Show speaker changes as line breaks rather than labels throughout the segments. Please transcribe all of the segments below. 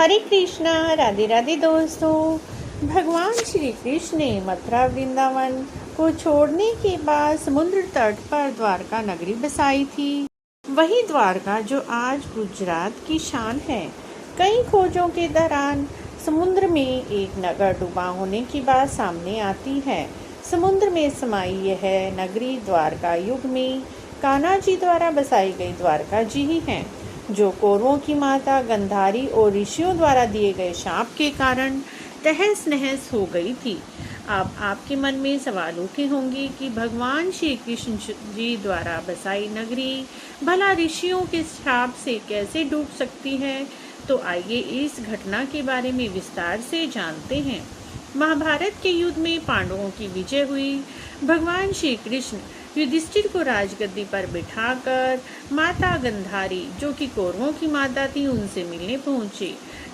हरे कृष्णा, राधे राधे दोस्तों। भगवान श्री कृष्ण ने मथुरा वृंदावन को छोड़ने के बाद समुद्र तट पर द्वारका नगरी बसाई थी। वही द्वारका जो आज गुजरात की शान है। कई खोजों के दौरान समुद्र में एक नगर डूबा होने की बात सामने आती है। समुद्र में समाई यह नगरी द्वारका युग में कान्हा जी द्वारा बसाई गई द्वारका जी ही है, जो कौरवों की माता गंधारी और ऋषियों द्वारा दिए गए शाप के कारण तहस नहस हो गई थी। अब आपके मन में सवाल उठे होंगे कि भगवान श्री कृष्ण जी द्वारा बसाई नगरी भला ऋषियों के शाप से कैसे डूब सकती है। तो आइए इस घटना के बारे में विस्तार से जानते हैं। महाभारत के युद्ध में पांडवों की विजय हुई। भगवान श्री कृष्ण युधिष्ठिर को राजगद्दी पर बिठाकर माता गंधारी, जो कि कौरवों की माता थी, उनसे मिलने पहुंचे।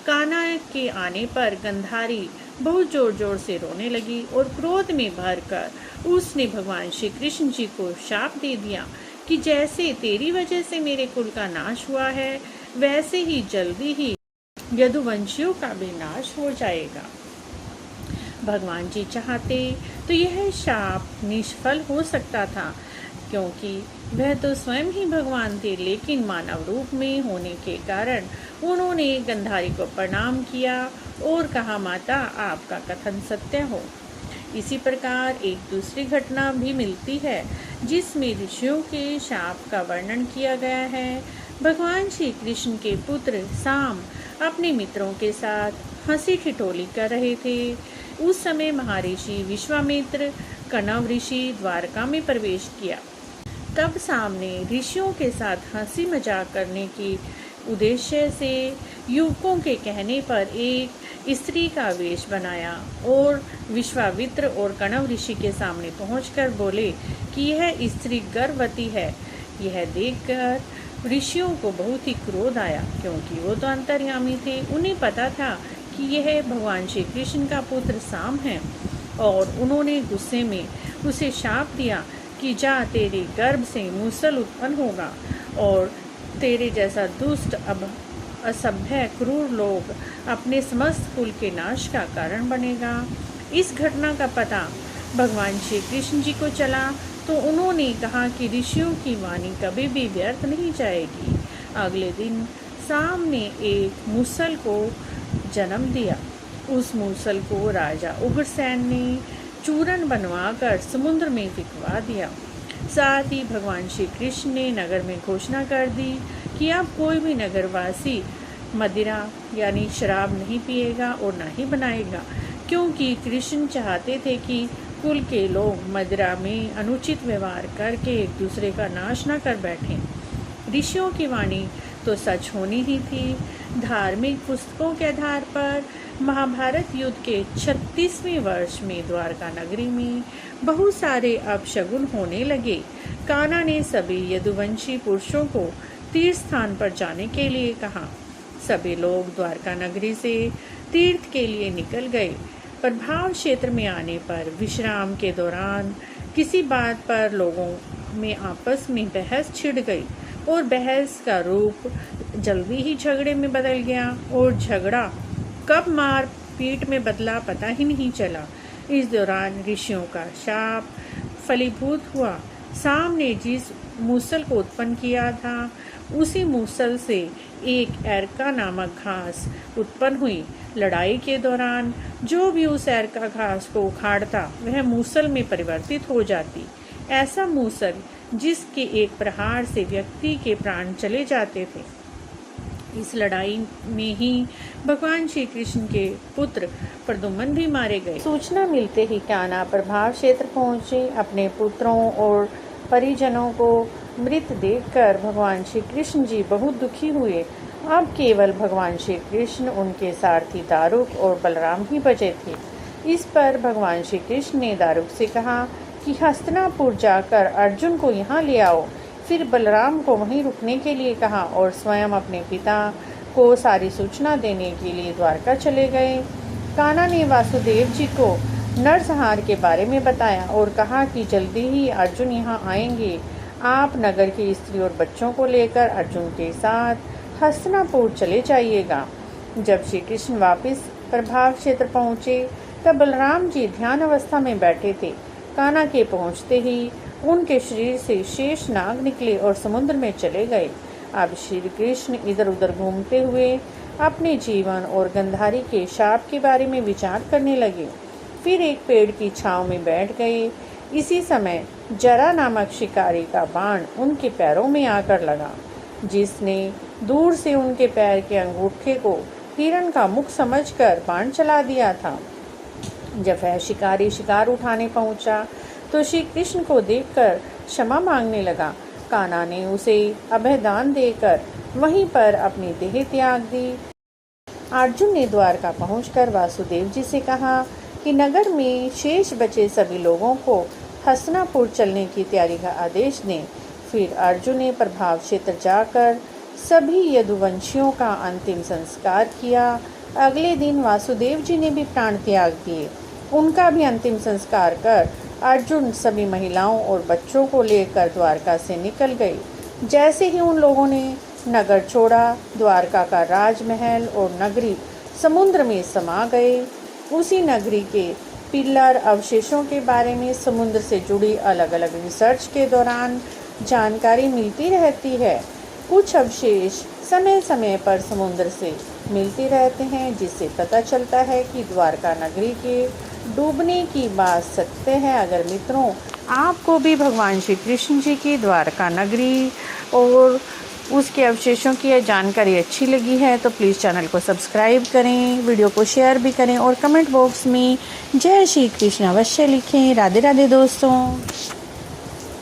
कान्हा के आने पर गंधारी बहुत जोर जोर से रोने लगी और क्रोध में भरकर उसने भगवान श्री कृष्ण जी को शाप दे दिया कि जैसे तेरी वजह से मेरे कुल का नाश हुआ है, वैसे ही जल्दी ही यदुवंशियों का भी नाश हो जाएगा। भगवान जी चाहते तो यह शाप निष्फल हो सकता था, क्योंकि वह तो स्वयं ही भगवान थे, लेकिन मानव रूप में होने के कारण उन्होंने गंधारी को प्रणाम किया और कहा, माता आपका कथन सत्य हो। इसी प्रकार एक दूसरी घटना भी मिलती है जिसमें ऋषियों के शाप का वर्णन किया गया है। भगवान श्री कृष्ण के पुत्र साम अपने मित्रों के साथ हंसी ठिठोली कर रहे थे। उस समय महर्षि विश्वामित्र कणव ऋषि द्वारका में प्रवेश किया। तब साम ने ऋषियों के साथ हंसी मजाक करने की उद्देश्य से युवकों के कहने पर एक स्त्री का वेश बनाया और विश्वामित्र और कणव ऋषि के सामने पहुंचकर बोले कि यह स्त्री गर्भवती है। यह देखकर ऋषियों को बहुत ही क्रोध आया, क्योंकि वो तो अंतर्यामी थे। उन्हें पता था कि यह भगवान श्री कृष्ण का पुत्र साम है, और उन्होंने गुस्से में उसे शाप दिया कि जा, तेरे गर्भ से मूसल उत्पन्न होगा और तेरे जैसा दुष्ट अब असभ्य क्रूर लोग अपने समस्त कुल के नाश का कारण बनेगा। इस घटना का पता भगवान श्री कृष्ण जी को चला तो उन्होंने कहा कि ऋषियों की वाणी कभी भी व्यर्थ नहीं जाएगी। अगले दिन साम ने एक मूसल को जन्म दिया। उस मूसल को राजा उग्रसेन ने चूर्ण बनवाकर समुद्र में फिकवा दिया। साथ ही भगवान श्री कृष्ण ने नगर में घोषणा कर दी कि अब कोई भी नगरवासी मदिरा यानी शराब नहीं पिएगा और न ही बनाएगा, क्योंकि कृष्ण चाहते थे कि कुल के लोग मदिरा में अनुचित व्यवहार करके एक दूसरे का नाश न कर बैठें। ऋषियों की वाणी तो सच होनी ही थी। धार्मिक पुस्तकों के आधार पर महाभारत युद्ध के 36वें वर्ष में द्वारका नगरी में बहुत सारे अपशगुन होने लगे। कान्हा ने सभी यदुवंशी पुरुषों को तीर्थ स्थान पर जाने के लिए कहा। सभी लोग द्वारका नगरी से तीर्थ के लिए निकल गए। प्रभाव क्षेत्र में आने पर विश्राम के दौरान किसी बात पर लोगों में आपस में बहस छिड़ गई और बहस का रूप जल्दी ही झगड़े में बदल गया, और झगड़ा कब मार पीट में बदला पता ही नहीं चला। इस दौरान ऋषियों का शाप फलीभूत हुआ। साम ने जिस मूसल को उत्पन्न किया था, उसी मूसल से एक एरका नामक घास उत्पन्न हुई। लड़ाई के दौरान जो भी उस एरका घास को उखाड़ता, वह मूसल में परिवर्तित हो जाती। ऐसा मूसल जिसके एक प्रहार से व्यक्ति के प्राण चले जाते थे। इस लड़ाई में ही भगवान श्री कृष्ण के पुत्र प्रद्युम्न भी मारे गए। सूचना मिलते ही कान्हा प्रभाव क्षेत्र पहुंचे। अपने पुत्रों और परिजनों को मृत देखकर भगवान श्री कृष्ण जी बहुत दुखी हुए। अब केवल भगवान श्री कृष्ण, उनके सारथी दारुक और बलराम ही बचे थे। इस पर भगवान श्री कृष्ण ने दारुक से कहा कि हस्तिनापुर जाकर अर्जुन को यहाँ ले आओ। फिर बलराम को वहीं रुकने के लिए कहा और स्वयं अपने पिता को सारी सूचना देने के लिए द्वारका चले गए। कान्हा ने वासुदेव जी को नरसंहार के बारे में बताया और कहा कि जल्दी ही अर्जुन यहाँ आएंगे। आप नगर की स्त्री और बच्चों को लेकर अर्जुन के साथ हस्तिनापुर चले जाइएगा। जब श्री कृष्ण वापस प्रभाव क्षेत्र पहुँचे तब बलराम जी ध्यान अवस्था में बैठे थे। कान्हा के पहुँचते ही उनके शरीर से शेष नाग निकले और समुद्र में चले गए। अब श्री कृष्ण इधर उधर घूमते हुए अपने जीवन और गंधारी के शाप के बारे में विचार करने लगे। फिर एक पेड़ की छांव में बैठ गए। इसी समय जरा नामक शिकारी का बाण उनके पैरों में आकर लगा, जिसने दूर से उनके पैर के अंगूठे को हिरण का मुख समझकर बाण चला दिया था। जब वह शिकारी शिकार उठाने पहुंचा तो श्री कृष्ण को देखकर क्षमा मांगने लगा। कान्हा ने उसे अभयदान देकर वहीं पर अपनी देह त्याग दी। अर्जुन ने द्वारका पहुंचकर वासुदेव जी से कहा कि नगर में शेष बचे सभी लोगों को हस्तिनापुर चलने की तैयारी का आदेश दें। फिर अर्जुन ने प्रभाव क्षेत्र जाकर सभी यदुवंशियों का अंतिम संस्कार किया। अगले दिन वासुदेव जी ने भी प्राण त्याग दिए। उनका भी अंतिम संस्कार कर अर्जुन सभी महिलाओं और बच्चों को लेकर द्वारका से निकल गए। जैसे ही उन लोगों ने नगर छोड़ा, द्वारका का राजमहल और नगरी समुद्र में समा गए। उसी नगरी के पिलर अवशेषों के बारे में समुद्र से जुड़ी अलग अलग रिसर्च के दौरान जानकारी मिलती रहती है। कुछ अवशेष समय समय पर समुद्र से मिलते रहते हैं, जिससे पता चलता है कि द्वारका नगरी के डूबने की बात सत्य है। अगर मित्रों आपको भी भगवान श्री कृष्ण जी की द्वारका नगरी और उसके अवशेषों की यह जानकारी अच्छी लगी है तो प्लीज़ चैनल को सब्सक्राइब करें, वीडियो को शेयर भी करें और कमेंट बॉक्स में जय श्री कृष्ण अवश्य लिखें। राधे राधे दोस्तों।